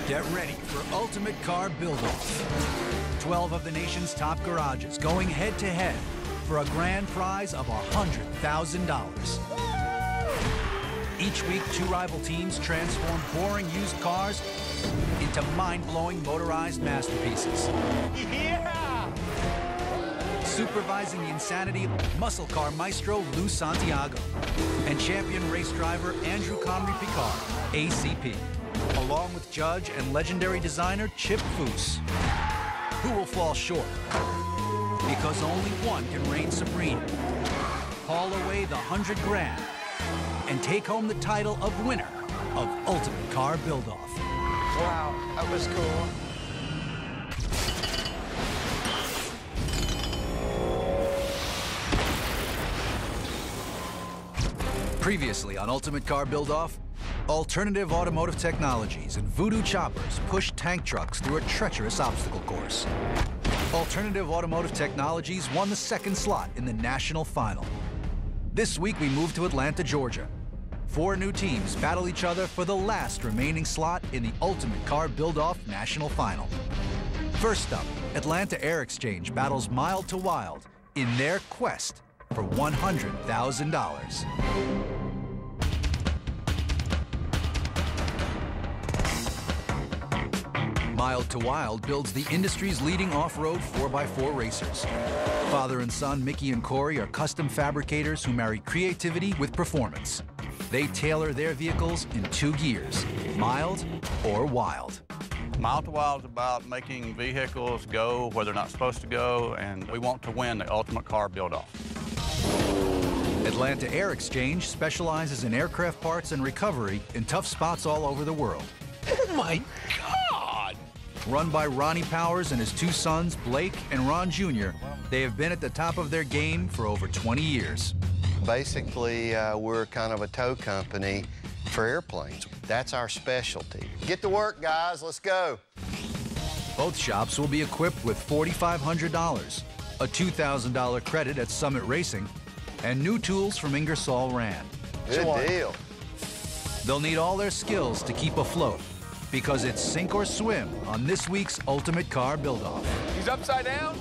Get ready for Ultimate Car Build-Off. 12 of the nation's top garages going head-to-head for a grand prize of $100,000. Each week, 2 rival teams transform boring used cars into mind-blowing motorized masterpieces. Yeah! Supervising the insanity, muscle car maestro Lou Santiago and champion race driver Andrew Comrie Picard, ACP, along with judge and legendary designer Chip Foose. Who will fall short? Because only one can reign supreme. Haul away the $100 grand and take home the title of winner of Ultimate Car Build-Off. Wow, that was cool. Previously on Ultimate Car Build-Off, Alternative Automotive Technologies and Voodoo Choppers pushed tank trucks through a treacherous obstacle course. Alternative Automotive Technologies won the 2nd slot in the national final. This week we move to Atlanta, Georgia. 4 new teams battle each other for the last remaining slot in the Ultimate Car Build-Off national final. First up, Atlanta Air Exchange battles Mild to Wild in their quest for $100,000. Mild to Wild builds the industry's leading off-road 4x4 racers. Father and son Mickey and Corey are custom fabricators who marry creativity with performance. They tailor their vehicles in 2 gears, mild or wild. Mild to Wild is about making vehicles go where they're not supposed to go, and we want to win the Ultimate Car Build-Off. Atlanta Air Exchange specializes in aircraft parts and recovery in tough spots all over the world. Oh my God! Run by Ronnie Powers and his 2 sons, Blake and Ron Jr., they have been at the top of their game for over 20 years. Basically, we're kind of a tow company for airplanes. That's our specialty. Get to work, guys. Let's go. Both shops will be equipped with $4,500, a $2,000 credit at Summit Racing, and new tools from Ingersoll Rand. Good deal. They'll need all their skills to keep afloat, because it's sink or swim on this week's Ultimate Car Build-Off. He's upside down?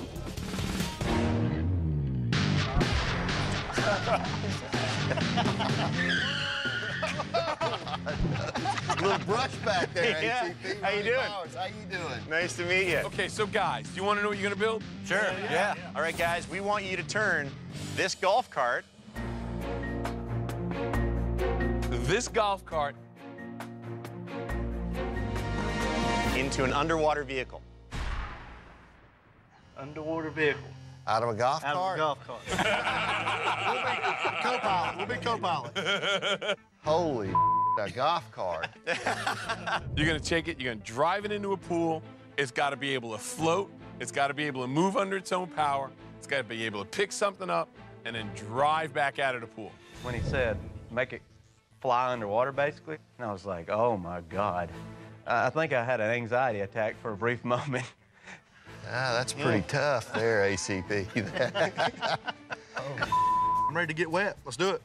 Little brush back there, Yeah. ACP. How you doing? How you doing? Nice to meet you. Okay, so guys, do you want to know what you're going to build? Sure, yeah. All right, guys, we want you to turn this golf cart into an underwater vehicle. Underwater vehicle. Out of a golf Out cart? of a golf cart. Co-pilot. We'll be co-pilot. Holy a golf cart. You're going to take it, you're going to drive it into a pool. It's got to be able to float. It's got to be able to move under its own power. It's got to be able to pick something up and then drive back out of the pool. When he said, make it fly underwater, basically, and I was like, oh, my God. I think I had an anxiety attack for a brief moment. Ah, that's pretty tough there, ACP. I'm ready to get wet. Let's do it.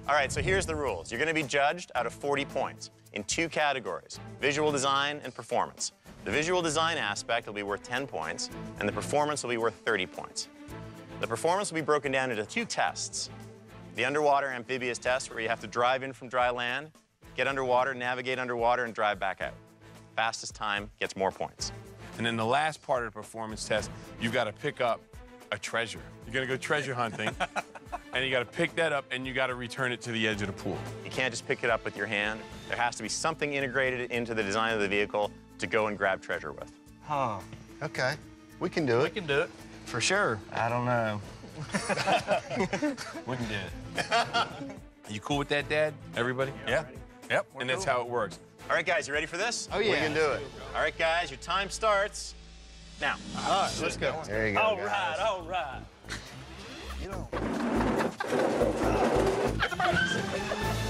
All right, so here's the rules. You're going to be judged out of 40 points in 2 categories, visual design and performance. The visual design aspect will be worth 10 points, and the performance will be worth 30 points. The performance will be broken down into 2 tests. The underwater amphibious test, where you have to drive in from dry land, get underwater, navigate underwater, and drive back out. Fastest time gets more points. And then the last part of the performance test, you've got to pick up a treasure. You're going to go treasure hunting, and you got to pick that up, and you got to return it to the edge of the pool. You can't just pick it up with your hand. There has to be something integrated into the design of the vehicle to go and grab treasure with. Huh. Okay, we can do it. We can do it. For sure. I don't know. We can do it. You cool with that, Dad? Everybody? Yeah? Yep. And that's how it works. All right, guys, you ready for this? Oh, yeah. We can do it. All right, guys, your time starts now. All right, let's go. There you go, All guys. right, all right.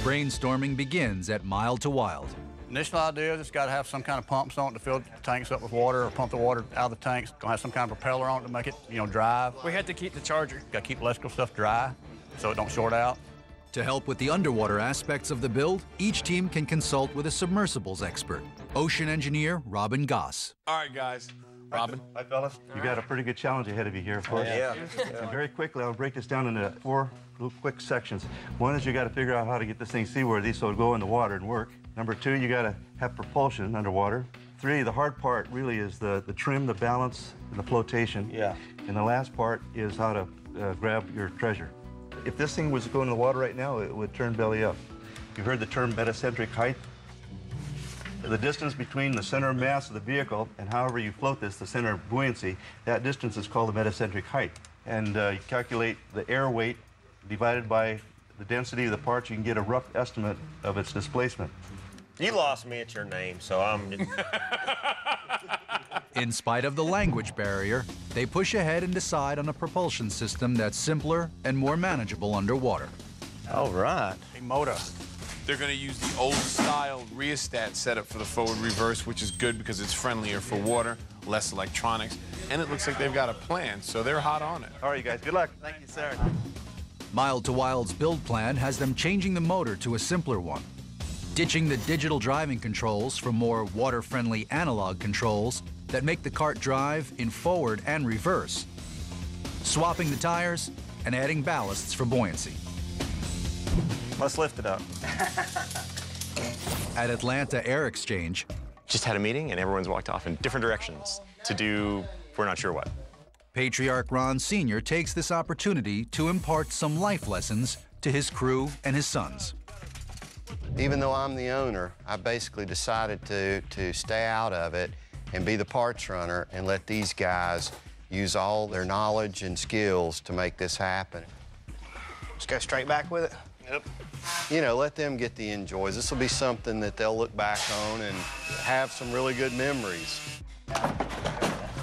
Brainstorming begins at Mild to Wild. Initial idea is it's got to have some kind of pumps on it to fill the tanks up with water or pump the water out of the tanks. It's going to have some kind of propeller on it to make it, drive. We had to keep the charger. Got to keep electrical stuff dry so it don't short out. To help with the underwater aspects of the build, each team can consult with a submersibles expert, ocean engineer Robin Goss. All right, guys. Robin. Hi, fellas. You got a pretty good challenge ahead of you here, of course. Yeah. And very quickly, I'll break this down into 4 little quick sections. One is you got to figure out how to get this thing seaworthy so it'll go in the water and work. Number 2, you got to have propulsion underwater. 3, the hard part really is the trim, the balance, and the flotation. Yeah. And the last part is how to grab your treasure. If this thing was to go in the water right now, it would turn belly up. You've heard the term metacentric height? The distance between the center of mass of the vehicle and however you float this, the center of buoyancy, that distance is called the metacentric height. And you calculate the air weight divided by the density of the parts, you can get a rough estimate of its displacement. You lost me at your name, so I'm... In spite of the language barrier, they push ahead and decide on a propulsion system that's simpler and more manageable underwater. All right. A motor. They're going to use the old-style rheostat setup for the forward-reverse, which is good because it's friendlier for water, less electronics, and it looks like they've got a plan, so they're hot on it. All right, you guys, good luck. Thank you, sir. Mild to Wild's build plan has them changing the motor to a simpler one, ditching the digital driving controls for more water-friendly analog controls that make the cart drive in forward and reverse, swapping the tires, and adding ballasts for buoyancy. Let's lift it up. At Atlanta Air Exchange, Just had a meeting and everyone's walked off in different directions to do we're not sure what. Patriarch Ron Sr. takes this opportunity to impart some life lessons to his crew and his sons. Even though I'm the owner, I basically decided to stay out of it and be the parts runner and let these guys use all their knowledge and skills to make this happen. Just go straight back with it? Yep. You know, let them get the enjoys. This will be something that they'll look back on and have some really good memories. Come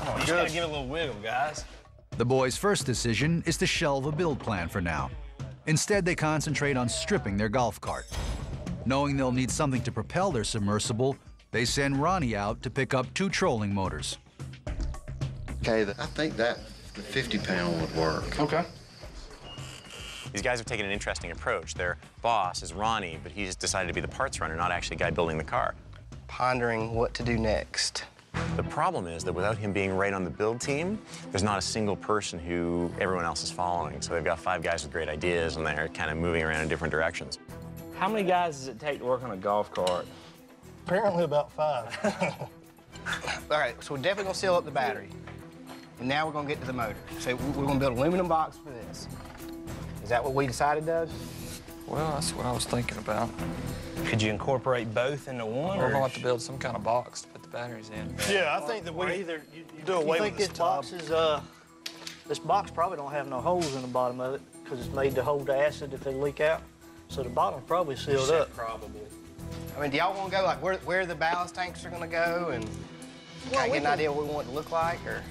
on, you just gotta give it a little wiggle, guys. The boys' first decision is to shelve a build plan for now. Instead, they concentrate on stripping their golf cart. Knowing they'll need something to propel their submersible, they send Ronnie out to pick up 2 trolling motors. Okay, I think that the 50-pound would work. Okay. These guys have taken an interesting approach. Their boss is Ronnie, but he's decided to be the parts runner, not actually the guy building the car. Pondering what to do next. The problem is that without him being right on the build team, there's not a single person who everyone else is following. So they've got 5 guys with great ideas, and they're kind of moving around in different directions. How many guys does it take to work on a golf cart? Apparently about 5. All right, so we're definitely gonna seal up the battery. And now we're gonna get to the motor. So we're gonna build an aluminum box for this. Is that what we decided, Doug? Well, that's what I was thinking about. Could you incorporate both into one? We're Or going to have to build some kind of box to put the batteries in. Yeah, I think that we either do away with this box. This box probably don't have no holes in the bottom of it because it's made to hold the acid if they leak out. So the bottom's probably sealed up. Probably. I mean, do y'all want to go like where the ballast tanks are going to go and kind of get an idea what we want it to look like, or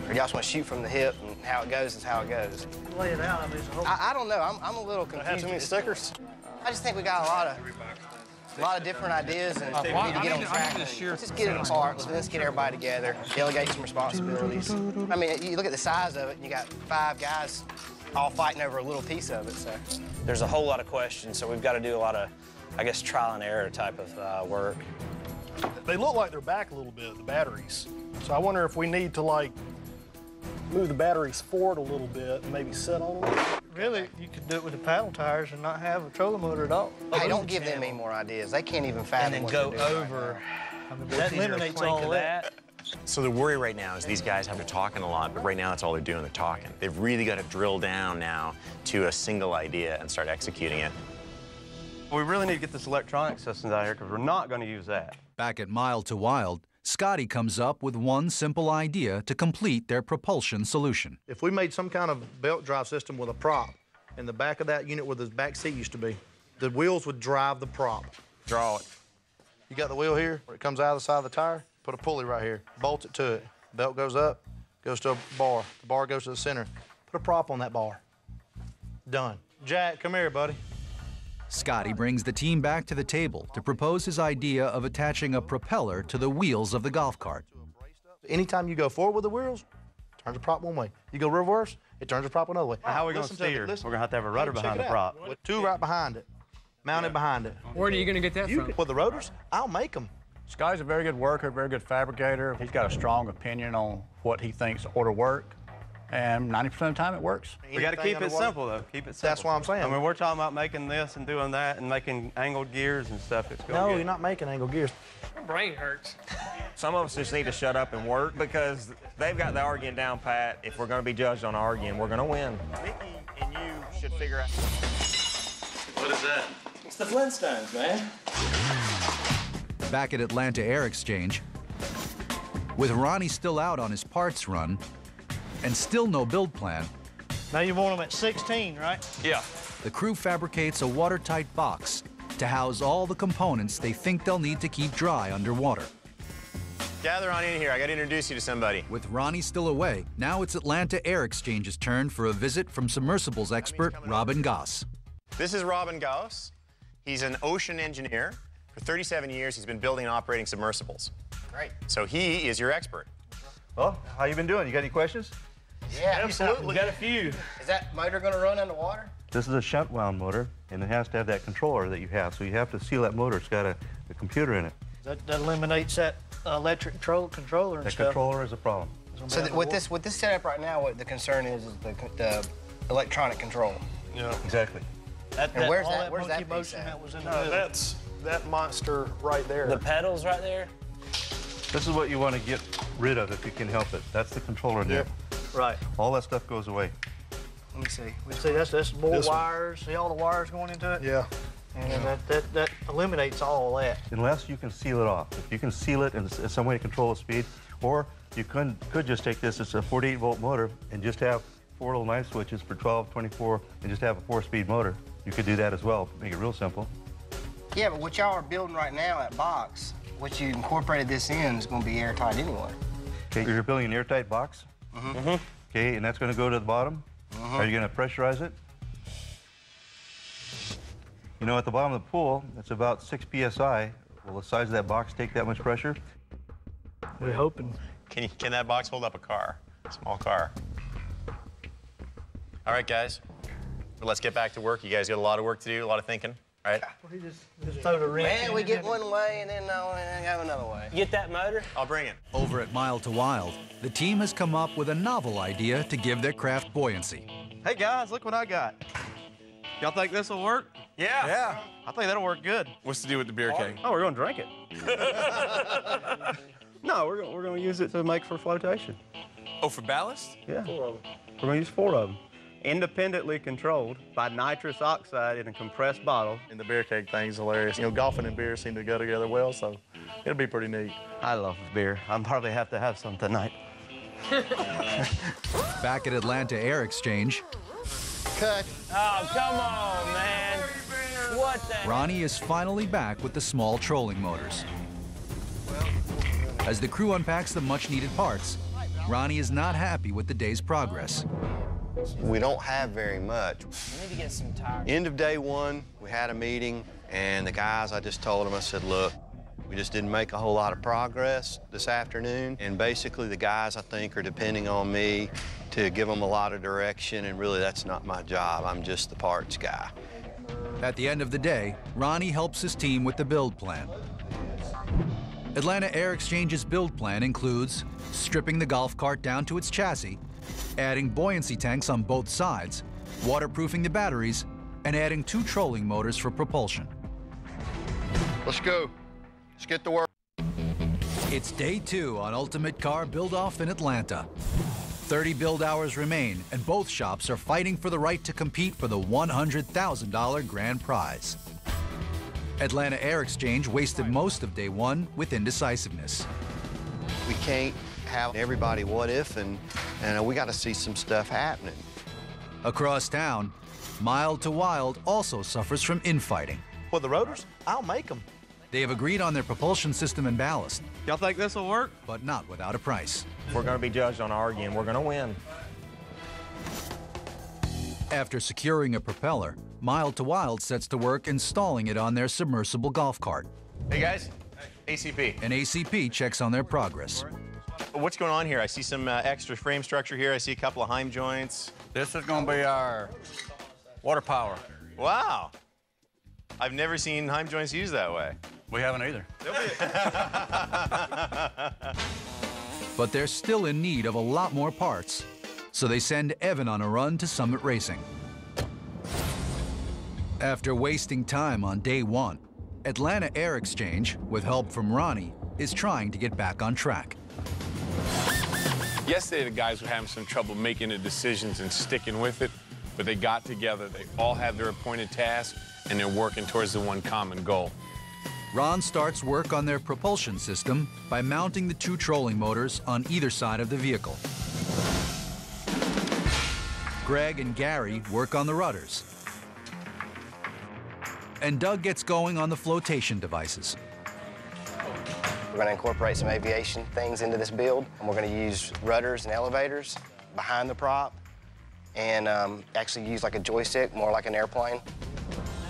y'all just want to shoot from the hip and how it goes is how it goes? Lay it out. I mean, it's a whole... I don't know. I'm a little confused. Have too many stickers? I just think we got a lot of different ideas, and we need to get on track. Let's just get it apart. Let's get everybody together, delegate some responsibilities. I mean, you look at the size of it, and you got 5 guys all fighting over a little piece of it. So There's a whole lot of questions, so we've got to do a lot of, I guess, trial and error type of work. They look like they're back a little bit, the batteries. So I wonder if we need to, like, move the batteries forward a little bit and maybe sit on them. Really, you could do it with the paddle tires and not have a trolling motor at all. hey, don't give them any more ideas. They can't even fathom And then what go they're doing over. I mean, that eliminates all of that. So the worry right now is these guys have been talking a lot, but right now that's all they're doing, they're talking. They've really got to drill down now to a single idea and start executing it. We really need to get this electronic systems out here because we're not going to use that. Back at Mild to Wild, Scotty comes up with one simple idea to complete their propulsion solution. If we made some kind of belt drive system with a prop in the back of that unit where the back seat used to be, the wheels would drive the prop. Draw it. You got the wheel here, where it comes out of the side of the tire, put a pulley right here, bolt it to it. Belt goes up, goes to a bar. The bar goes to the center. Put a prop on that bar. Done. Jack, come here, buddy. Scotty brings the team back to the table to propose his idea of attaching a propeller to the wheels of the golf cart. Anytime you go forward with the wheels, turns the prop one way. You go reverse, it turns the prop another way. How are we going to steer? We're going to have a rudder behind the prop. With two right behind it, mounted behind it. Where are you going to get that from? Well, the rotors, I'll make them. Sky's a very good worker, very good fabricator. He's got a strong opinion on what he thinks ought to work, and 90% of the time it works. We got to keep it simple, though. Keep it simple. That's what I'm saying. I mean, we're talking about making this and doing that and making angled gears and stuff. It's going No, you're not making angle gears. My brain hurts. Some of us just need to shut up and work because they've got the arguing down pat. If we're going to be judged on arguing, we're going to win. Mickey and you should figure out. What is that? It's the Flintstones, man. Back at Atlanta Air Exchange, with Ronnie still out on his parts run and still no build plan, Now you want them at 16, right? Yeah. the crew fabricates a watertight box to house all the components they think they'll need to keep dry underwater. Gather on in here. I got to introduce you to somebody. With Ronnie still away, now it's Atlanta Air Exchange's turn for a visit from submersibles expert Robin Goss. This is Robin Goss. He's an ocean engineer. For 37 years, he's been building and operating submersibles. Great. So he is your expert. Well, how you been doing? You got any questions? Yeah, Absolutely. We got a few. Is that motor going to run underwater? This is a shunt wound motor, and it has to have that controller that you have. So you have to seal that motor. It's got a computer in it. That eliminates that electric controller and That stuff. controller is a problem. So with this setup right now, what the concern is the electronic control. Yeah. Exactly. And where's all that? Where's monkey that piece motion at? that was in the No, middle. that's that monster right there. The pedals right there. This is what you want to get rid of if you can help it. That's the controller in there. Right. All that stuff goes away. Let me see. See, that's more This one. wires. See all the wires going into it? Yeah. And that eliminates all of that. Unless you can seal it off. If you can seal it and some way to control the speed, or you could just take this, it's a 48-volt motor, and just have 4 little knife switches for 12, 24, and just have a 4-speed motor. You could do that as well, make it real simple. Yeah, but what y'all are building right now, that box, what you incorporated this in is going to be airtight anyway. Okay, you're building an airtight box? Mm-hmm. Okay, and that's going to go to the bottom? Are you going to pressurize it? You know, at the bottom of the pool, it's about 6 psi. Will the size of that box take that much pressure? We're hoping. Can that box hold up a car? A small car. All right, guys. Well, let's get back to work. You guys got a lot of work to do, a lot of thinking, right? We just throw the wrench Man, in we it. get one way and then have another way. Get that motor? I'll bring it. Over at Mile to Wild, the team has come up with a novel idea to give their craft buoyancy. Hey, guys, look what I got. Y'all think this will work? Yeah. Yeah. I think that'll work good. What's to do with the beer keg? Oh, we're going to drink it. No, we're going to use it to make for flotation. Oh, for ballast? Yeah. We're going to use 4 of them. Independently controlled by nitrous oxide in a compressed bottle. And the beer keg thing's hilarious. You know, golfing and beer seem to go together well, so it'll be pretty neat. I love beer. I'll probably have to have some tonight. Back at Atlanta Air Exchange, Cut. Oh, come on, man. What the? Ronnie is finally back with the small trolling motors. As the crew unpacks the much-needed parts, Ronnie is not happy with the day's progress. We don't have very much. We need to get some tires. End of day 1, we had a meeting, and the guys, I just told them, I said, look, we just didn't make a whole lot of progress this afternoon, and basically the guys, I think, are depending on me to give them a lot of direction, and really that's not my job. I'm just the parts guy. At the end of the day, Ronnie helps his team with the build plan. Atlanta Air Exchange's build plan includes stripping the golf cart down to its chassis, adding buoyancy tanks on both sides, waterproofing the batteries, and adding 2 trolling motors for propulsion. Let's go. Let's get to work. It's day 2 on Ultimate Car Build-Off in Atlanta. 30 build hours remain, and both shops are fighting for the right to compete for the $100,000 grand prize. Atlanta Air Exchange wasted most of day 1 with indecisiveness. We can't have everybody what if, and we got to see some stuff happening. Across town, Mile to Wild also suffers from infighting. Well, the rotors, I'll make them. They have agreed on their propulsion system and ballast, Y'all think this will work? but not without a price. If we're going to be judged on arguing, we're going to win. After securing a propeller, Mile to Wild sets to work installing it on their submersible golf cart. Hey, guys. ACP. An ACP checks on their progress. What's going on here? I see some extra frame structure here. I see a couple of Heim joints. This is going to be our water power. Wow. I've never seen Heim joints used that way. We haven't either. But they're still in need of a lot more parts, so they send Evan on a run to Summit Racing. After wasting time on day one, Atlanta Air Exchange, with help from Ronnie, is trying to get back on track. Yesterday, the guys were having some trouble making the decisions and sticking with it, but they got together. They all have their appointed task, and they're working towards the one common goal. Ron starts work on their propulsion system by mounting the 2 trolling motors on either side of the vehicle. Greg and Gary work on the rudders. And Doug gets going on the flotation devices. We're going to incorporate some aviation things into this build, and we're going to use rudders and elevators behind the prop and actually use like a joystick, more like an airplane.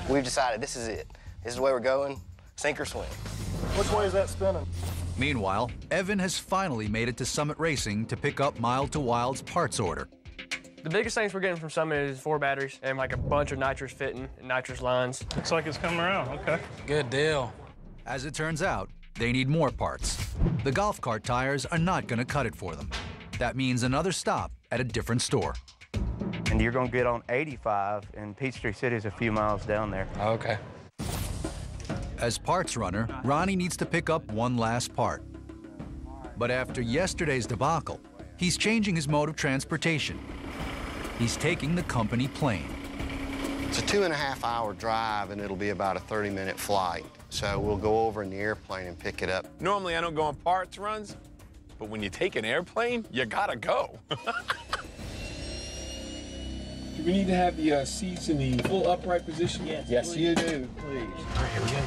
We've decided this is it. This is the way we're going, sink or swim. Which way is that spinning? Meanwhile, Evan has finally made it to Summit Racing to pick up Mild to Wild's parts order. The biggest things we're getting from Summit is 4 batteries and like a bunch of nitrous fitting and nitrous lines. Looks like it's coming around, okay. Good deal. As it turns out, they need more parts. The golf cart tires are not going to cut it for them. That means another stop at a different store. And you're going to get on 85, and Peachtree City is a few miles down there. Okay. As parts runner, Ronnie needs to pick up one last part. But after yesterday's debacle, he's changing his mode of transportation. He's taking the company plane. It's a 2.5-hour drive, and it'll be about a 30-minute flight. So we'll go over in the airplane and pick it up. Normally, I don't go on parts runs, but when you take an airplane, you gotta go. Do we need to have the seats in the full upright position? Yes, you do, please. All right, here we go.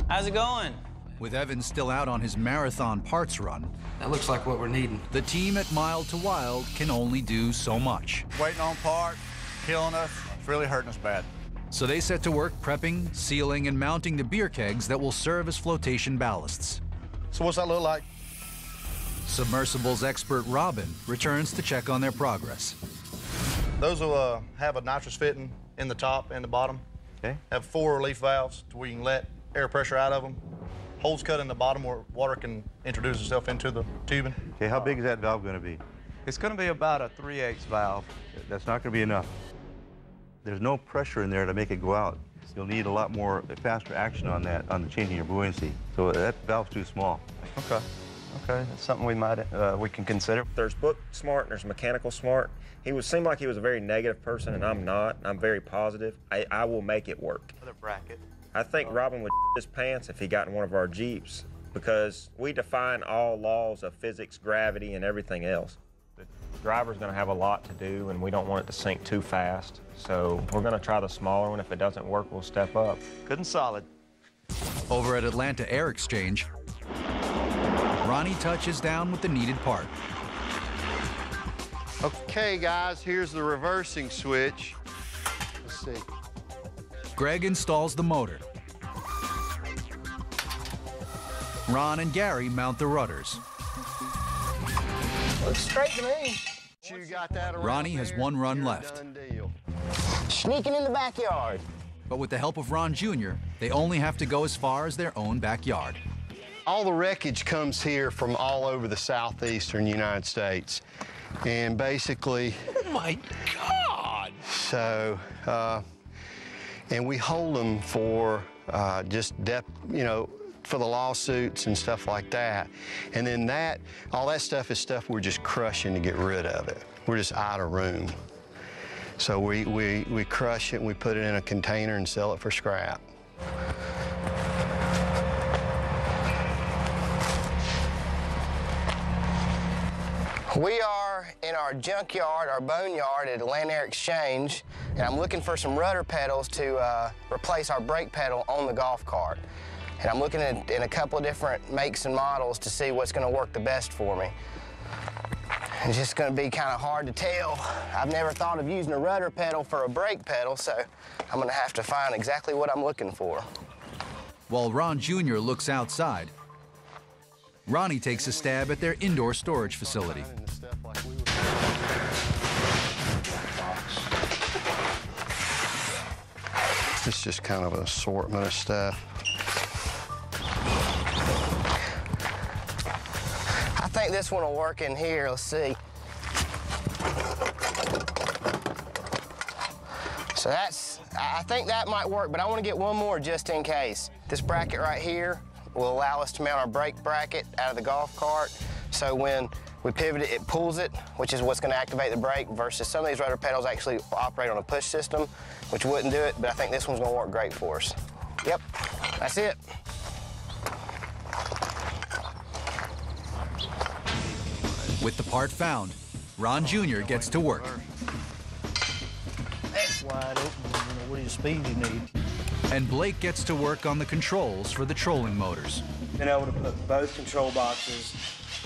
How's it going? With Evan still out on his marathon parts run, That looks like what we're needing. the team at Mild to Wild can only do so much. Waiting on parts, killing us. It's really hurting us bad. So they set to work prepping, sealing, and mounting the beer kegs that will serve as flotation ballasts. So what's that look like? Submersibles expert Robin returns to check on their progress. Those will have a nitrous fitting in the top and the bottom. Okay. Have 4 relief valves to where you can let air pressure out of them. Holes cut in the bottom where water can introduce itself into the tubing. Okay, how big is that valve going to be? It's going to be about a 3/8 valve. That's not going to be enough. There's no pressure in there to make it go out. You'll need a lot more faster action on that, on the changing your buoyancy. So that valve's too small. Okay. Okay, that's something we can consider. There's book smart and there's mechanical smart. He seemed like he was a very negative person, and I'm not. I'm very positive. I will make it work. Another bracket. I think Robin would his pants if he got in one of our Jeeps, because we define all laws of physics, gravity, and everything else. The driver's going to have a lot to do, and we don't want it to sink too fast. So we're going to try the smaller one. If it doesn't work, we'll step up. Good and solid. Over at Atlanta Air Exchange, Ronnie touches down with the needed part. Okay, guys, here's the reversing switch. Let's see. Greg installs the motor. Ron and Gary mount the rudders. Looks straight to me. You got that around Ronnie has there, one run you're a left. done deal. Sneaking in the backyard. But with the help of Ron Jr., they only have to go as far as their own backyard. All the wreckage comes here from all over the southeastern United States. And basically... Oh, my God! So, and we hold them for just for the lawsuits and stuff like that. And then all that stuff is stuff we're just crushing to get rid of it. We're just out of room. So we crush it and we put it in a container and sell it for scrap. We are in our junkyard, our boneyard at Atlanta Air Exchange, and I'm looking for some rudder pedals to replace our brake pedal on the golf cart. And I'm looking in a couple of different makes and models to see what's going to work the best for me. It's just going to be kind of hard to tell. I've never thought of using a rudder pedal for a brake pedal, so I'm going to have to find exactly what I'm looking for. While Ron Jr. looks outside, Ronnie takes a stab at their indoor storage facility. It's just kind of an assortment of stuff. I think this one will work in here. Let's see. So I think that might work, but I want to get one more just in case. This bracket right here will allow us to mount our brake bracket out of the golf cart. So when we pivot it, it pulls it, which is what's going to activate the brake, versus some of these rotor pedals actually operate on a push system, which wouldn't do it, but I think this one's going to work great for us. Yep, that's it. With the part found, Ron Jr. gets to work. That's wide open. What is the speed you need? And Blake gets to work on the controls for the trolling motors. Been able to put both control boxes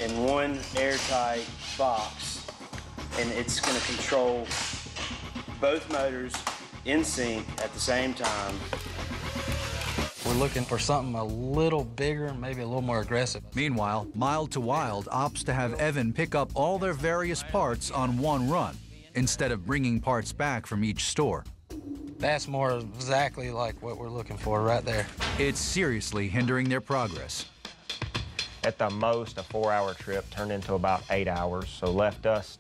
in one airtight box, and it's going to control both motors in sync at the same time. We're looking for something a little bigger, maybe a little more aggressive. Meanwhile, Mild to Wild opts to have Evan pick up all their various parts on one run, instead of bringing parts back from each store. That's more exactly like what we're looking for right there. It's seriously hindering their progress. At the most, a 4-hour trip turned into about 8 hours, so left us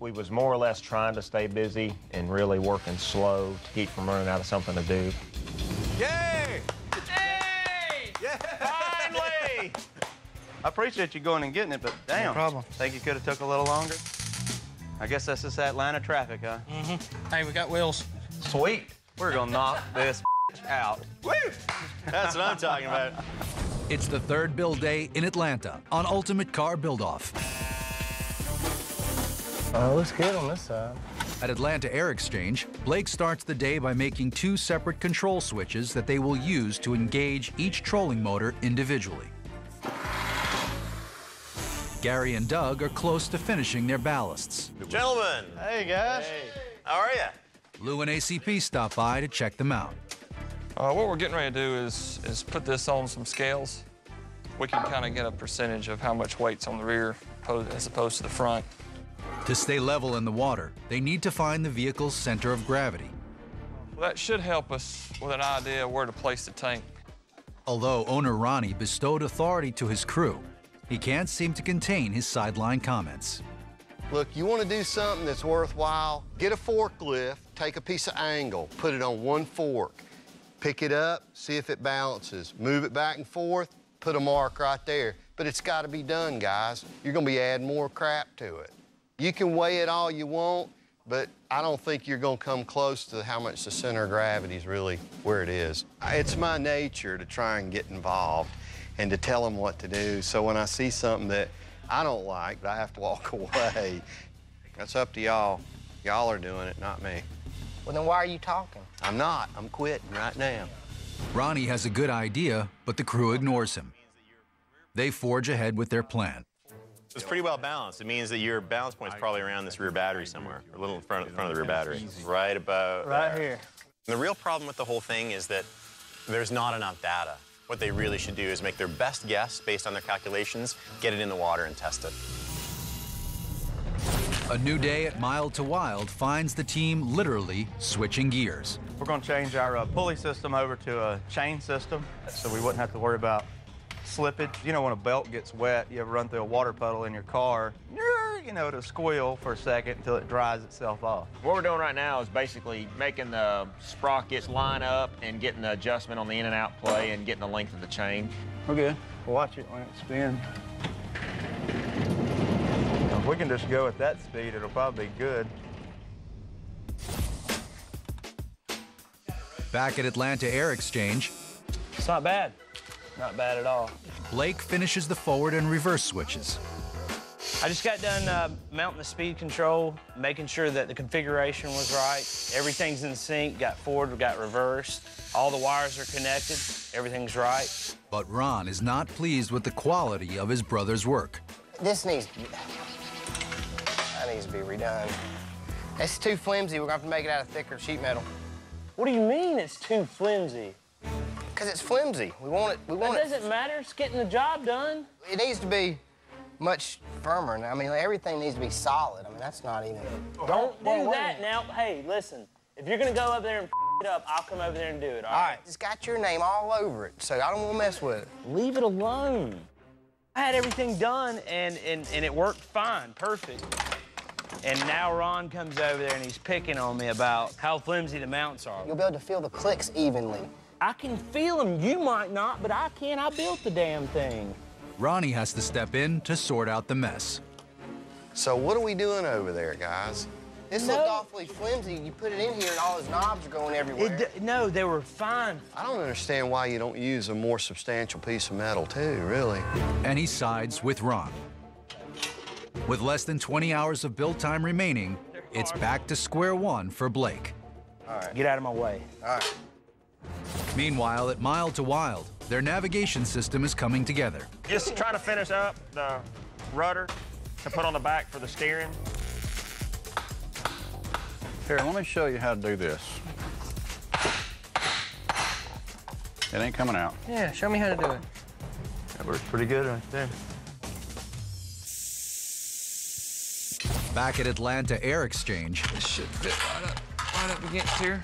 we was more or less trying to stay busy and really working slow to keep from running out of something to do. Yay! Yay! Yeah! Finally! I appreciate you going and getting it, but damn. No problem. Think you could have took a little longer? I guess that's just Atlanta traffic, huh? Mm-hmm. Hey, we got wheels. Sweet. We're gonna knock this out. Woo! That's what I'm talking about. It's the third build day in Atlanta on Ultimate Car Build-Off. Looks good on this side. At Atlanta Air Exchange, Blake starts the day by making 2 separate control switches that they will use to engage each trolling motor individually. Gary and Doug are close to finishing their ballasts. Gentlemen. Hey, guys. Hey. How are you? Lou and ACP stop by to check them out. What we're getting ready to do is put this on some scales. We can kind of get a percentage of how much weight's on the rear as opposed to the front. To stay level in the water, they need to find the vehicle's center of gravity. Well, that should help us with an idea of where to place the tank. Although owner Ronnie bestowed authority to his crew, he can't seem to contain his sideline comments. Look, you want to do something that's worthwhile, get a forklift, take a piece of angle, put it on one fork, pick it up, see if it balances, move it back and forth, put a mark right there. But it's got to be done, guys. You're going to be adding more crap to it. You can weigh it all you want, but I don't think you're going to come close to how much the center of gravity is really where it is. It's my nature to try and get involved and to tell them what to do. So when I see something that I don't like, I have to walk away. That's up to y'all. Y'all are doing it, not me. Well, then why are you talking? I'm not. I'm quitting right now. Ronnie has a good idea, but the crew ignores him. They forge ahead with their plan. It's pretty well balanced. It means that your balance point is probably around this rear battery somewhere, or a little in front of the rear battery. Right about right there. Here. And the real problem with the whole thing is that there's not enough data. What they really should do is make their best guess based on their calculations, get it in the water and test it. A new day at Mild to Wild finds the team literally switching gears. We're going to change our pulley system over to a chain system so we wouldn't have to worry about slippage. You know, when a belt gets wet, you ever run through a water puddle in your car, you know, it'll squeal for a second until it dries itself off. What we're doing right now is basically making the sprockets line up and getting the adjustment on the in and out play and getting the length of the chain. We're good. Watch it when it spins. If we can just go at that speed, it'll probably be good. Back at Atlanta Air Exchange, It's not bad. Not bad at all. Blake finishes the forward and reverse switches. I just got done mounting the speed control, making sure that the configuration was right. Everything's in sync, got forward, got reversed. All the wires are connected, everything's right. But Ron is not pleased with the quality of his brother's work. This needs to be redone. It's too flimsy. We're going to have to make it out of thicker sheet metal. What do you mean it's too flimsy? Because it's flimsy. We want it. It doesn't matter. It's getting the job done. It needs to be much firmer. I mean, everything needs to be solid. I mean, that's not even. Don't do that now. Hey, listen. If you're gonna go up there and it up, I'll come over there and do it. All right. It's got your name all over it, so I don't want to mess with it. Leave it alone. I had everything done, and it worked fine, perfect. And now Ron comes over there and he's picking on me about how flimsy the mounts are. You'll be able to feel the clicks evenly. I can feel them. You might not, but I can. I built the damn thing. Ronnie has to step in to sort out the mess. So what are we doing over there, guys? This looked awfully flimsy. You put it in here and all those knobs are going everywhere. No, they were fine. I don't understand why you don't use a more substantial piece of metal, too, really. And he sides with Ron. With less than 20 hours of build time remaining, it's back to square one for Blake. All right. Get out of my way. All right. Meanwhile, at Mile to Wild, their navigation system is coming together. Just trying to finish up the rudder to put on the back for the steering. Here, let me show you how to do this. It ain't coming out. Yeah, show me how to do it. That works pretty good right there. Back at Atlanta Air Exchange, This should fit right up against here.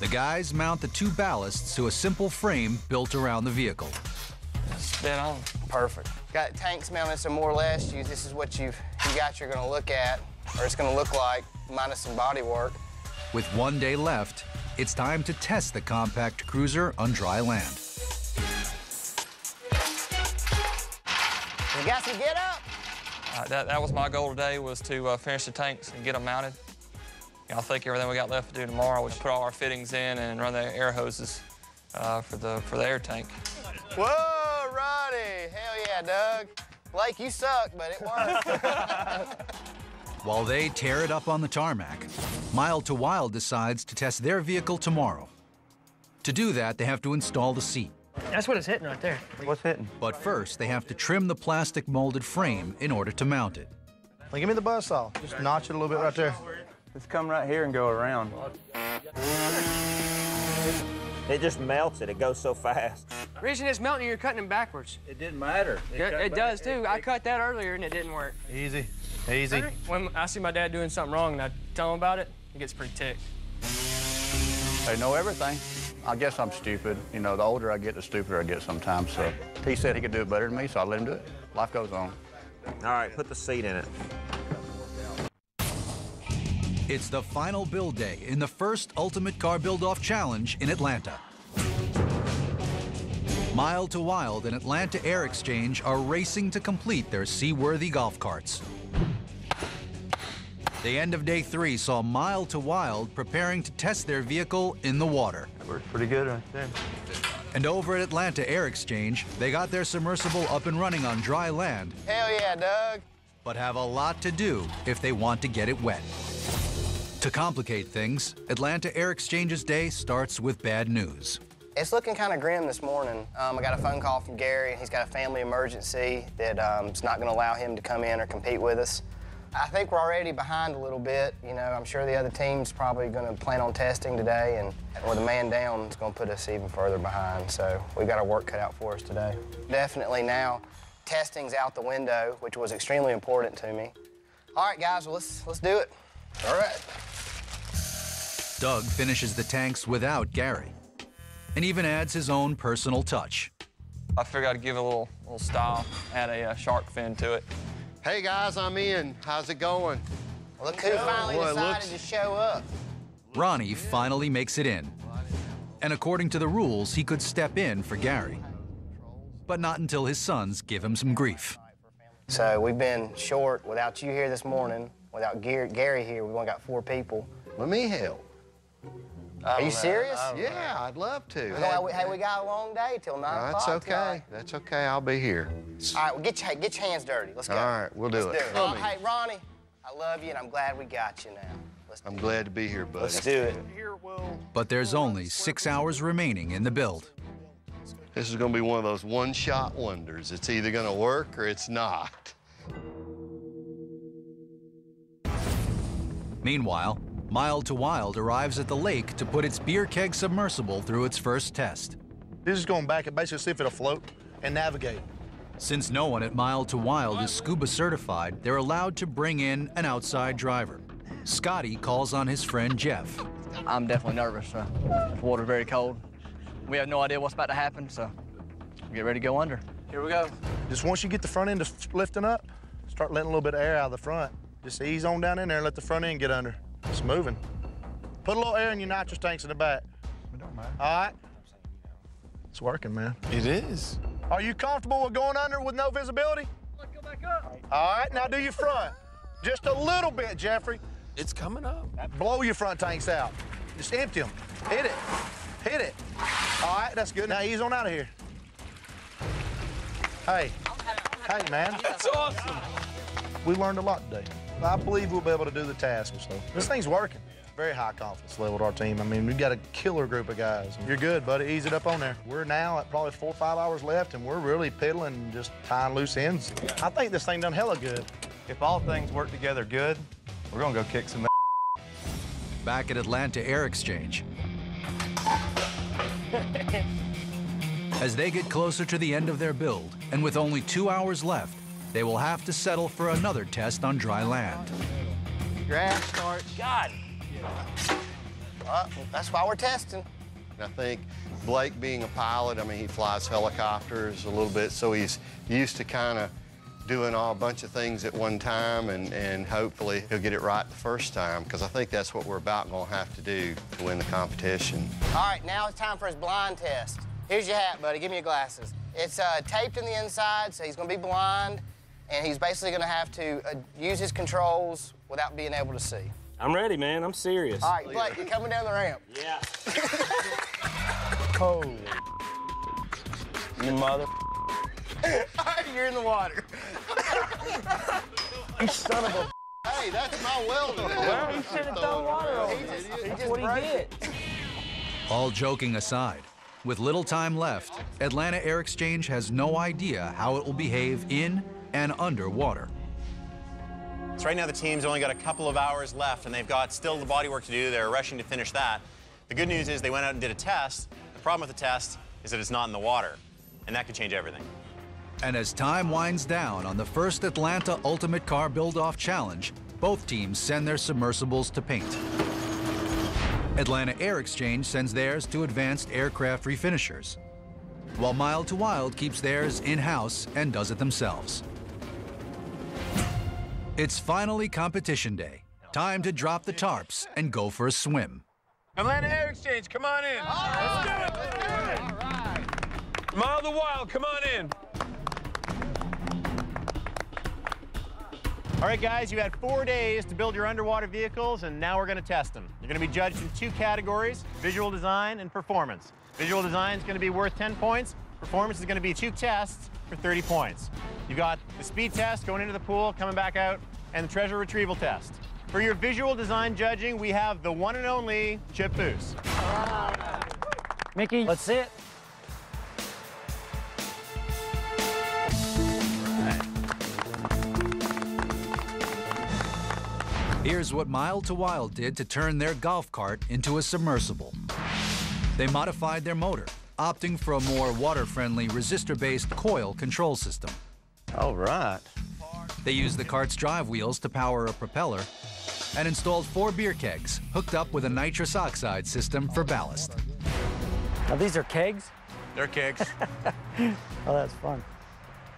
the guys mount the two ballasts to a simple frame built around the vehicle. Spin on. Perfect. Got tanks mounted, so more or less, this is what you got you're gonna look at, or it's gonna look like, minus some body work. With 1 day left, it's time to test the compact cruiser on dry land. You got some get up? That was my goal today, was to finish the tanks and get them mounted. I think everything we got left to do tomorrow was put all our fittings in and run the air hoses for the air tank. Whoa, Ronnie! Hell yeah, Doug. Blake, you suck, but it worked. While they tear it up on the tarmac, Mile to Wild decides to test their vehicle tomorrow. To do that, they have to install the seat. That's what it's hitting right there. What's hitting? But first, they have to trim the plastic molded frame in order to mount it. Now, give me the buzzsaw. Just notch it a little bit right there. Just come right here and go around. It just melts it. It goes so fast. The reason it's melting, you're cutting them backwards. It didn't matter. It does, too. I cut that earlier, and it didn't work. Easy, easy. When I see my dad doing something wrong and I tell him about it, he gets pretty ticked. They know everything. I guess I'm stupid. You know, the older I get, the stupider I get sometimes. So he said he could do it better than me, so I let him do it. Life goes on. All right, put the seat in it. It's the final build day in the first Ultimate Car Build-Off Challenge in Atlanta. Mile to Wild and Atlanta Air Exchange are racing to complete their seaworthy golf carts. The end of day 3 saw Mile to Wild preparing to test their vehicle in the water. That works pretty good right there. And over at Atlanta Air Exchange, they got their submersible up and running on dry land, Hell yeah, Doug. but have a lot to do if they want to get it wet. To complicate things, Atlanta Air Exchange's day starts with bad news. It's looking kind of grim this morning. I got a phone call from Gary, and he's got a family emergency that it's not going to allow him to come in or compete with us. I think we're already behind a little bit. You know, I'm sure the other team's probably going to plan on testing today, and with a man down, it's going to put us even further behind. So we've got our work cut out for us today. Definitely now, testing's out the window, which was extremely important to me. All right, guys, well, let's do it. All right. Doug finishes the tanks without Gary, and even adds his own personal touch. I figured I'd give it a little style, add a shark fin to it. Hey, guys, I'm in. How's it going? Look who finally decided to show up. Ronnie finally makes it in. And according to the rules, he could step in for Gary. But not until his sons give him some grief. So we've been short without you here this morning, without Gary here. We've only got 4 people. Let me help. Are you serious? Yeah, I'd love to. Hey, we got a long day till 9 o'clock. That's okay. tonight. That's okay. I'll be here. All right, well, get your hands dirty. Let's go. All right, we'll do Let's it. do it. Hey, Ronnie, I love you, and I'm glad we got you now. I'm glad to be here, buddy. Let's do it. But there's only 6 hours remaining in the build. This is going to be one of those one-shot wonders. It's either going to work or it's not. Meanwhile, Mile to Wild arrives at the lake to put its beer keg submersible through its first test. This is going back and basically see if it'll float and navigate. Since no one at Mild to Wild is scuba certified, they're allowed to bring in an outside driver. Scotty calls on his friend Jeff. I'm definitely nervous. The water's very cold. We have no idea what's about to happen, so get ready to go under. Here we go. Just once you get the front end lifting up, start letting a little bit of air out of the front. Just ease on down in there and let the front end get under. It's moving. Put a little air in your nitrous tanks in the back. All right? It's working, man. It is. Are you comfortable with going under with no visibility? Let's go back up. All right, now do your front. Just a little bit, Jeffrey. It's coming up. Blow your front tanks out. Just empty them. Hit it. Hit it. All right, that's good. Now ease on out of here. Hey. Hey, man. That's awesome. We learned a lot today. I believe we'll be able to do the task. So this thing's working. Very high confidence level to our team. I mean, we've got a killer group of guys. You're good, buddy. Ease it up on there. We're now at probably 4 or 5 hours left, and we're really piddling and just tying loose ends. I think this thing done hella good. If all things work together good, we're gonna go kick some ass. Back at Atlanta Air Exchange. As they get closer to the end of their build, and with only 2 hours left, they will have to settle for another test on dry land. Grass starts. God. That's why we're testing. I think Blake being a pilot, I mean, he flies helicopters a little bit, so he's used to kind of doing a bunch of things at one time, and hopefully he'll get it right the first time, because I think that's what we're about going to have to do to win the competition. All right, now it's time for his blind test. Here's your hat, buddy. Give me your glasses. It's taped in the inside, so he's going to be blind, and he's basically going to have to use his controls without being able to see. I'm ready, man. I'm serious. All right, Blake, you're coming down the ramp. Yeah. Oh. You mother. You're in the water. You son of a. Hey, that's my welding. Well, he should have thrown water over it. That's what he did. All joking aside, with little time left, Atlanta Air Exchange has no idea how it will behave in and underwater. So right now the team's only got a couple of hours left, and they've got still the body work to do. They're rushing to finish that. The good news is they went out and did a test. The problem with the test is that it's not in the water, and that could change everything. And as time winds down on the first Atlanta Ultimate Car Build-Off Challenge, both teams send their submersibles to paint. Atlanta Air Exchange sends theirs to Advanced Aircraft Refinishers, while Mild to Wild keeps theirs in-house and does it themselves. It's finally competition day. Time to drop the tarps and go for a swim. Atlanta Air Exchange, come on in. Let's do it. All right. Mild to Wild, come on in. All right, guys, you had 4 days to build your underwater vehicles, and now we're going to test them. You're going to be judged in 2 categories, visual design and performance. Visual design is going to be worth 10 points. Performance is going to be 2 tests for 30 points. You've got the speed test going into the pool, coming back out, and the treasure retrieval test. For your visual design judging, we have the one and only Chip Foose. Mickey, let's see it. Here's what Mild to Wild did to turn their golf cart into a submersible. They modified their motor, opting for a more water-friendly resistor-based coil control system. All right. They used the cart's drive wheels to power a propeller and installed 4 beer kegs hooked up with a nitrous oxide system for ballast. Now, these are kegs? They're kegs. Oh, that's fun.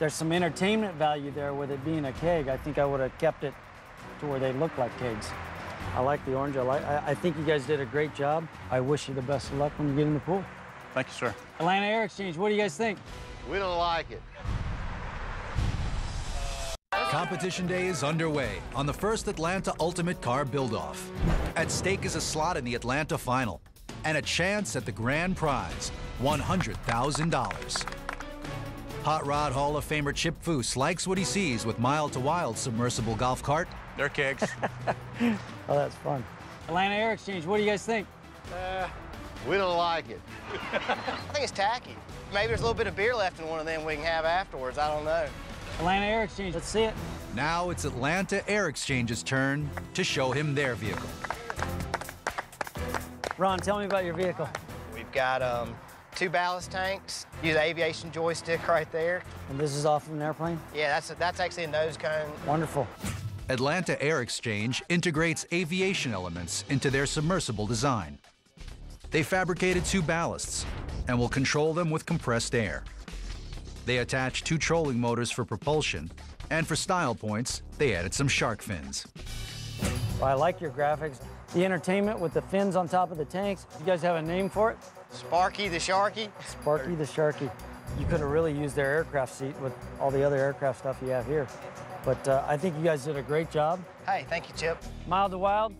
There's some entertainment value there with it being a keg. I think I would have kept it to where they look like kegs. I like the orange. I think you guys did a great job. I wish you the best of luck when you get in the pool. Thank you, sir. Atlanta Air Exchange, what do you guys think? We don't like it. Competition day is underway on the first Atlanta Ultimate Car Build-Off. At stake is a slot in the Atlanta Final and a chance at the grand prize, $100,000. Hot Rod Hall of Famer Chip Foose likes what he sees with Mild to Wild submersible golf cart. They're kegs. Oh, that's fun. Atlanta Air Exchange, what do you guys think? We don't like it. I think it's tacky. Maybe there's a little bit of beer left in one of them we can have afterwards. I don't know. Atlanta Air Exchange, let's see it. Now it's Atlanta Air Exchange's turn to show him their vehicle. Ron, tell me about your vehicle. We've got 2 ballast tanks. Use the aviation joystick right there. And this is off of an airplane? Yeah, that's actually a nose cone. Wonderful. Atlanta Air Exchange integrates aviation elements into their submersible design. They fabricated 2 ballasts and will control them with compressed air. They attach 2 trolling motors for propulsion, and for style points, they added some shark fins. Well, I like your graphics. The entertainment with the fins on top of the tanks. You guys have a name for it? Sparky the Sharky. Sparky the Sharky. You could have really used their aircraft seat with all the other aircraft stuff you have here. But I think you guys did a great job. Hey, thank you, Chip. Mild to Wild,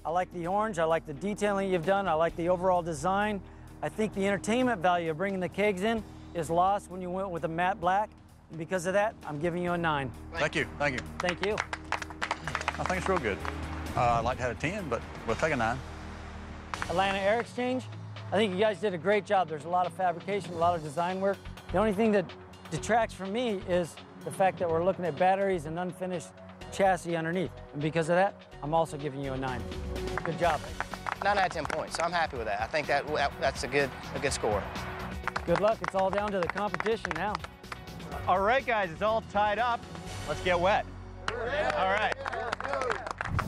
I like the orange. I like the detailing you've done. I like the overall design. I think the entertainment value of bringing the kegs in is lost when you went with a matte black. And because of that, I'm giving you a 9. Thank you. Thank you. Thank you. I think it's real good. I'd like to have a 10, but we'll take a 9. Atlanta Air Exchange, I think you guys did a great job. There's a lot of fabrication, a lot of design work. The only thing that detracts from me is the fact that we're looking at batteries and unfinished chassis underneath. And because of that, I'm also giving you a 9. Good job. 9 out of 10 points, so I'm happy with that. I think that's a good score. Good luck. It's all down to the competition now. All right, guys, it's all tied up. Let's get wet. All right.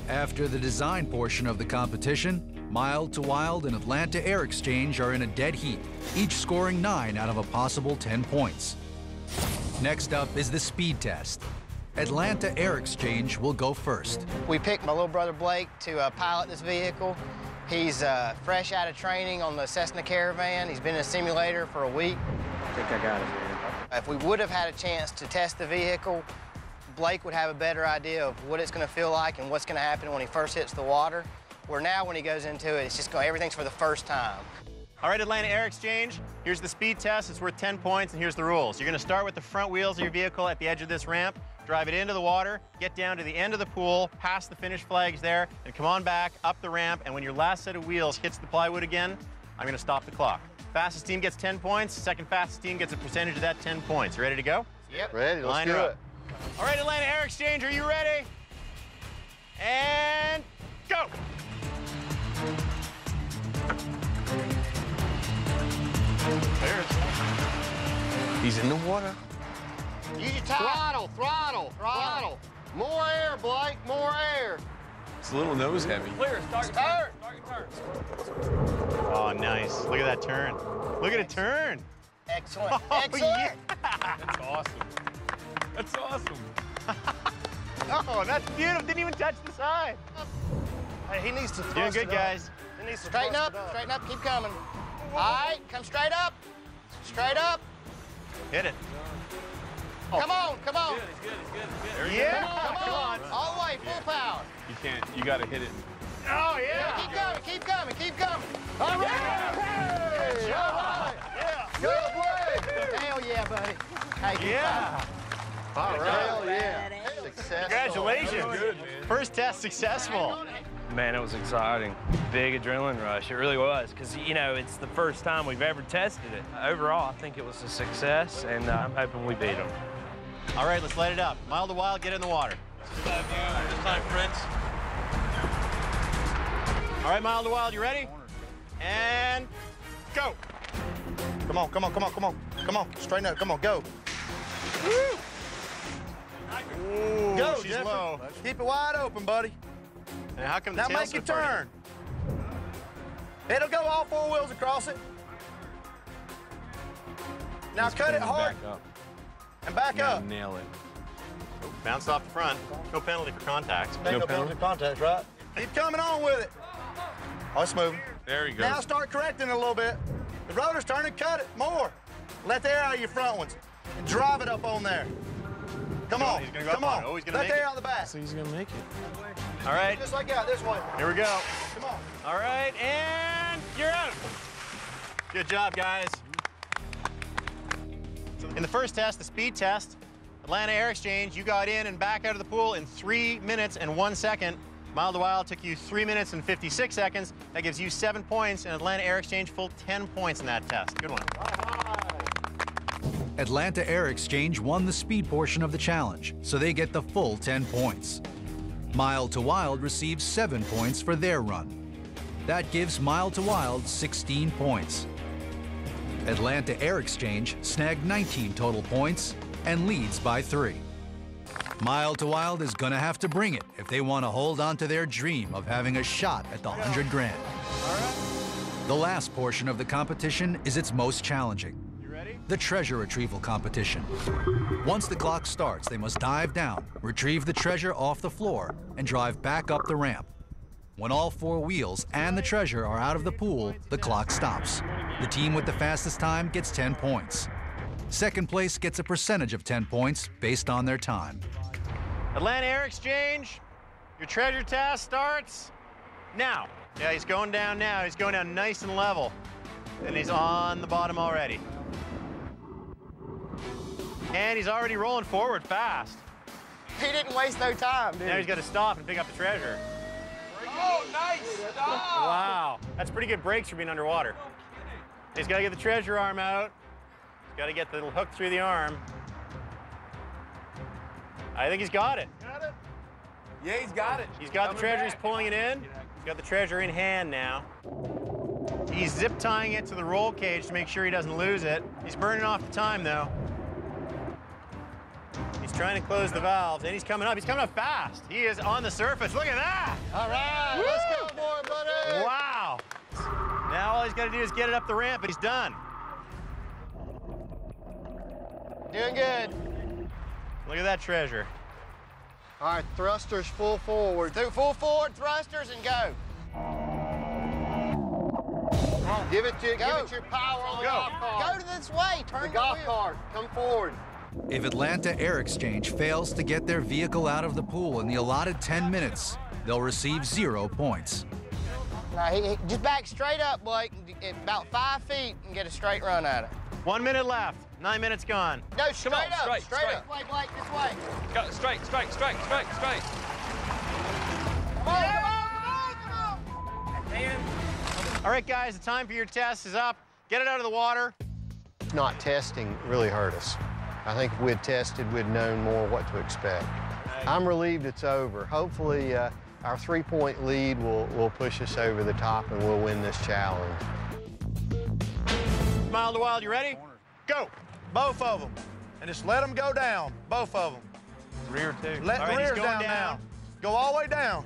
After the design portion of the competition, Mild to Wild and Atlanta Air Exchange are in a dead heat, each scoring 9 out of a possible 10 points. Next up is the speed test. Atlanta Air Exchange will go first. We picked my little brother Blake to pilot this vehicle. He's fresh out of training on the Cessna Caravan. He's been in a simulator for a week. I think I got it, man. If we would have had a chance to test the vehicle, Blake would have a better idea of what it's going to feel like and what's going to happen when he first hits the water. Where now, when he goes into it, it's just everything's for the first time. All right, Atlanta Air Exchange, here's the speed test. It's worth 10 points, and here's the rules. You're going to start with the front wheels of your vehicle at the edge of this ramp, drive it into the water, get down to the end of the pool, past the finish flags there, and come on back up the ramp, and when your last set of wheels hits the plywood again, I'm going to stop the clock. Fastest team gets 10 points. Second fastest team gets a percentage of that 10 points. You ready to go? Yep. Ready, let's do it. All right, Atlanta Air Exchange, are you ready? And go! He's in the water. Use your throttle, throttle, throttle. More air, Blake, more air. It's a little nose heavy. Clear, start your turn. Oh, nice. Look at that turn. Look at it turn. Excellent. Oh, Excellent. yeah. That's awesome. That's awesome. Oh, that's beautiful. Didn't even touch the side. Hey, he needs to thrust Doing good, it up. guys. He needs to Straighten thrust up, it straighten up, keep coming. All right, come straight up. Straight up. Hit it. Come on, come on. Yeah, Come on. All the way, full power. You can't, you got to hit it. Oh, yeah. Keep coming, keep coming, keep coming. All right. Good job. Yeah. Good play. Hell yeah, buddy. Hey, good Yeah. All right. Hell yeah. Successful. Congratulations. Good, man. First test successful. Man, it was exciting. Big adrenaline rush. It really was, because, you know, it's the first time we've ever tested it. Overall, I think it was a success, and I'm hoping we beat them. All right, let's light it up. Mild to Wild, get in the water. This time, Prince. All right, Mild to Wild, you ready? And go. Come on, come on, come on, come on. Come on, straighten up, come on, go. Ooh, Go, she's Jeffrey. low. Keep it wide open, buddy. And how come the Now tail's make so it far down? turn. It'll go all 4 wheels across it. Now He's cut it pulling hard back up. and back You gotta up. nail it. Bounced off the front. No penalty for contact. Ain't no penalty contacts, right? Keep coming on with it. Oh, it's moving. There he goes. Now start correcting it a little bit. The rotor's turning, cut it more. Let the air out of your front ones and drive it up on there. Come on, He's gonna go come up on on. it. Oh, he's gonna Let make the air it. out the back. So he's gonna make it. All right, Just like that, this way. here we go. Come on. All right, and you're out. Good job, guys. In the first test, the speed test, Atlanta Air Exchange, you got in and back out of the pool in 3 minutes and 1 second. Mild to Wild took you 3 minutes and 56 seconds. That gives you 7 points, and Atlanta Air Exchange full 10 points in that test. Good one. Atlanta Air Exchange won the speed portion of the challenge, so they get the full 10 points. Mild to Wild receives 7 points for their run. That gives Mild to Wild 16 points. Atlanta Air Exchange snagged 19 total points and leads by 3. Mild to Wild is gonna have to bring it if they want to hold on to their dream of having a shot at the 100 grand. The last portion of the competition is its most challenging. The treasure retrieval competition. Once the clock starts, they must dive down, retrieve the treasure off the floor, and drive back up the ramp. When all 4 wheels and the treasure are out of the pool, the clock stops. The team with the fastest time gets 10 points. Second place gets a percentage of 10 points based on their time. Atlanta Air Exchange, your treasure task starts now. Yeah, he's going down now. He's going down nice and level. And he's on the bottom already. And he's already rolling forward fast. He didn't waste no time, dude. Now he's got to stop and pick up the treasure. Oh, nice! Stop! Wow, that's pretty good brakes for being underwater. He's got to get the treasure arm out. He's got to get the little hook through the arm. I think he's got it. Got it? Yeah, he's got it. He's got the treasure, he's pulling it in. He's got the treasure in hand now. He's zip tying it to the roll cage to make sure he doesn't lose it. He's burning off the time, though. He's trying to close the valves, and he's coming up. He's coming up fast. He is on the surface. Look at that. All right, Woo! let's go for it, buddy. Wow. Now all he's got to do is get it up the ramp, and he's done. Doing good. Look at that treasure. All right, thrusters full forward. Do full forward thrusters and go. Give it your power on the golf cart. Go to this way. Turn the golf cart. Come forward. If Atlanta Air Exchange fails to get their vehicle out of the pool in the allotted 10 minutes, they'll receive 0 points. Now, just back straight up, Blake, about 5 feet and get a straight run at it. 1 minute left. 9 minutes gone. No, straight up. Straight up. Blake, this way. Go, straight. All right, guys, the time for your test is up. Get it out of the water. Not testing really hurt us. I think if we'd tested, we'd known more what to expect. I'm relieved it's over. Hopefully, our 3-point lead will push us over the top and we'll win this challenge. Mild to Wild, you ready? Go. Both of them. And just let them go down, both of them. Rear too. Let the rears down now. Go all the way down.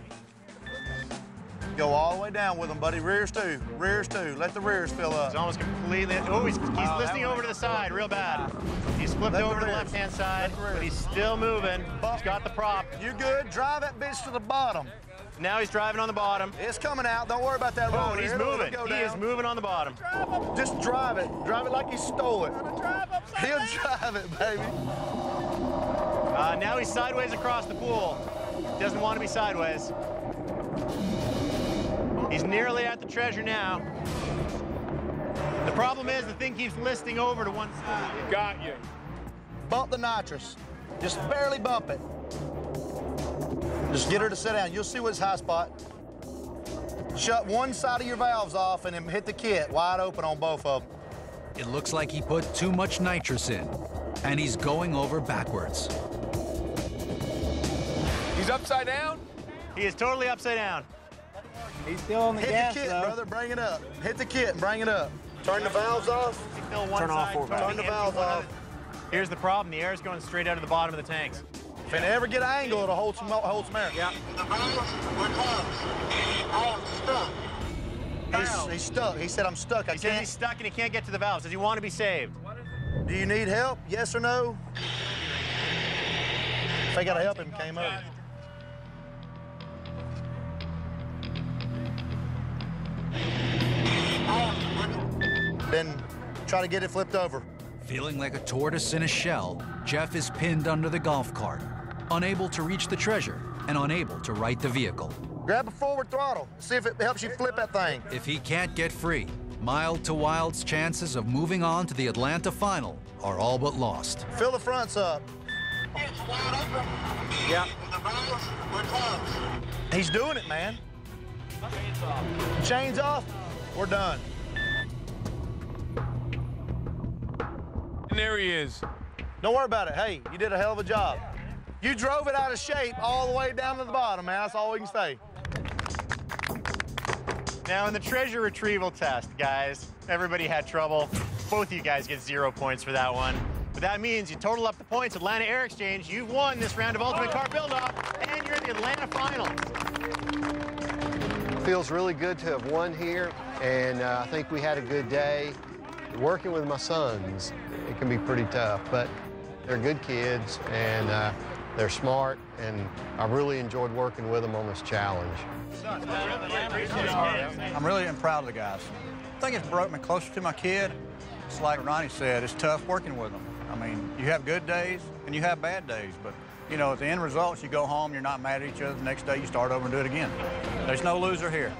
Go all the way down with them, buddy. Rears too. Rears too. Let the rears fill up. He's almost completely. Oh, he's listening over to the side real bad. He's flipped over to the left-hand side, but he's still moving. He's got the prop. You good? Drive that bitch to the bottom. Now he's driving on the bottom. It's coming out. Don't worry about that road. Oh, he's moving. He is moving on the bottom. Just drive it. Drive it like he stole it. He'll drive it, baby. Now he's sideways across the pool. Doesn't want to be sideways. He's nearly at the treasure now. The problem is the thing keeps listing over to one side. Got you. Bump the nitrous. Just barely bump it. Just get her to sit down. You'll see what's high spot. Shut one side of your valves off and then hit the kit wide open on both of them. It looks like he put too much nitrous in, and he's going over backwards. He's upside down? He is totally upside down. He's still on the gas, Hit the kit, though. brother. Bring it up. Hit the kit and bring it up. Turn the valves off. Turn off four valves. Turn the valves off. Here's the problem. The air is going straight out of the bottom of the tanks. If it ever get an angle, it'll hold some air. Yeah. The valves were closed. I am stuck. He's stuck. He said, I'm stuck. He says he's stuck and he can't get to the valves. Does he want to be saved? Do you need help? Yes or no? If they got to help him, came up. Then try to get it flipped over. Feeling like a tortoise in a shell, Jeff is pinned under the golf cart, unable to reach the treasure and unable to right the vehicle. Grab a forward throttle. See if it helps you flip that thing. If he can't get free, Mild to Wild's chances of moving on to the Atlanta final are all but lost. Fill the fronts up. Yeah. He's doing it, man. Chains off. We're done. And there he is. Don't worry about it. Hey, you did a hell of a job. You drove it out of shape all the way down to the bottom, man. That's all we can say. Now, in the treasure retrieval test, guys, everybody had trouble. Both of you guys get 0 points for that one. But that means you total up the points with Atlanta Air Exchange. You've won this round of Ultimate Car Build-Off, and you're in the Atlanta Finals. Feels really good to have won here, and I think we had a good day. Working with my sons, it can be pretty tough, but they're good kids, and they're smart, and I really enjoyed working with them on this challenge. I'm really proud of the guys. I think it's brought me closer to my kid. It's like Ronnie said, it's tough working with them. I mean, you have good days and you have bad days, but you know, at the end results, you go home, you're not mad at each other. The next day, you start over and do it again. There's no loser here.